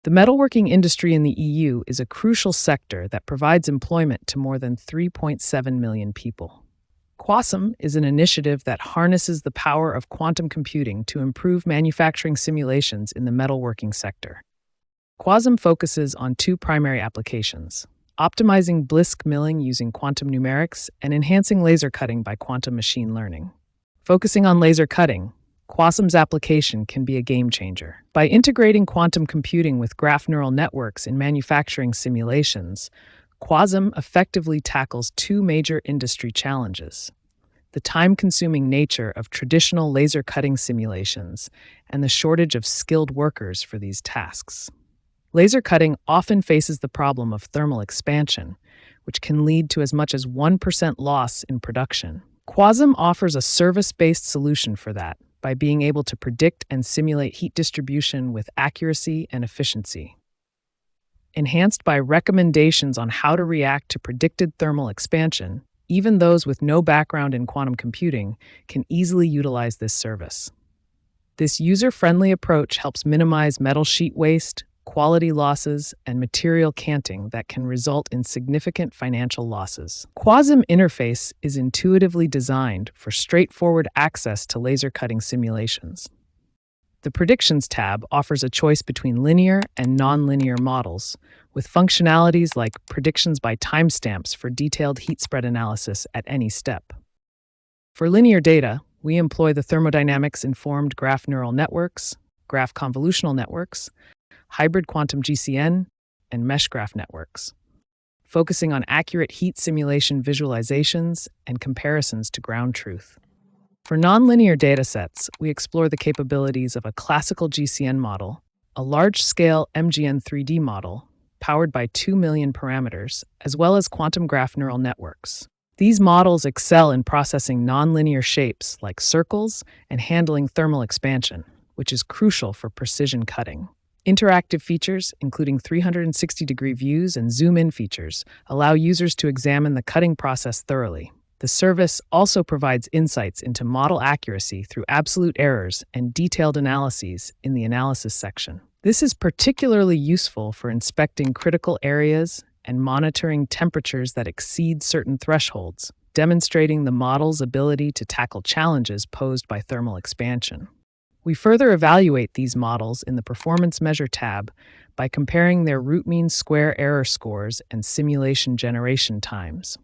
The metalworking industry in the EU is a crucial sector that provides employment to more than 3.7 million people. Quasum is an initiative that harnesses the power of quantum computing to improve manufacturing simulations in the metalworking sector. Quasum focuses on two primary applications: optimizing blisk milling using quantum numerics and enhancing laser cutting by quantum machine learning. Focusing on laser cutting, Quasum's application can be a game changer. By integrating quantum computing with graph neural networks in manufacturing simulations, Quasum effectively tackles two major industry challenges: the time-consuming nature of traditional laser cutting simulations and the shortage of skilled workers for these tasks. Laser cutting often faces the problem of thermal expansion, which can lead to as much as 1% loss in production. Quasum offers a service-based solution for that by being able to predict and simulate heat distribution with accuracy and efficiency. Enhanced by recommendations on how to react to predicted thermal expansion, even those with no background in quantum computing can easily utilize this service. This user-friendly approach helps minimize metal sheet waste, quality losses, and material canting that can result in significant financial losses. Quasum interface is intuitively designed for straightforward access to laser cutting simulations. The Predictions tab offers a choice between linear and nonlinear models, with functionalities like predictions by timestamps for detailed heat spread analysis at any step. For linear data, we employ the thermodynamics-informed graph neural networks, graph convolutional networks, hybrid quantum GCN, and mesh graph networks, focusing on accurate heat simulation visualizations and comparisons to ground truth. For nonlinear datasets, we explore the capabilities of a classical GCN model, a large-scale MGN 3D model powered by 2 million parameters, as well as quantum graph neural networks. These models excel in processing nonlinear shapes like circles and handling thermal expansion, which is crucial for precision cutting. Interactive features, including 360-degree views and zoom-in features, allow users to examine the cutting process thoroughly. The service also provides insights into model accuracy through absolute errors and detailed analyses in the analysis section. This is particularly useful for inspecting critical areas and monitoring temperatures that exceed certain thresholds, demonstrating the model's ability to tackle challenges posed by thermal expansion. We further evaluate these models in the Performance Measure tab by comparing their root mean square error scores and simulation generation times.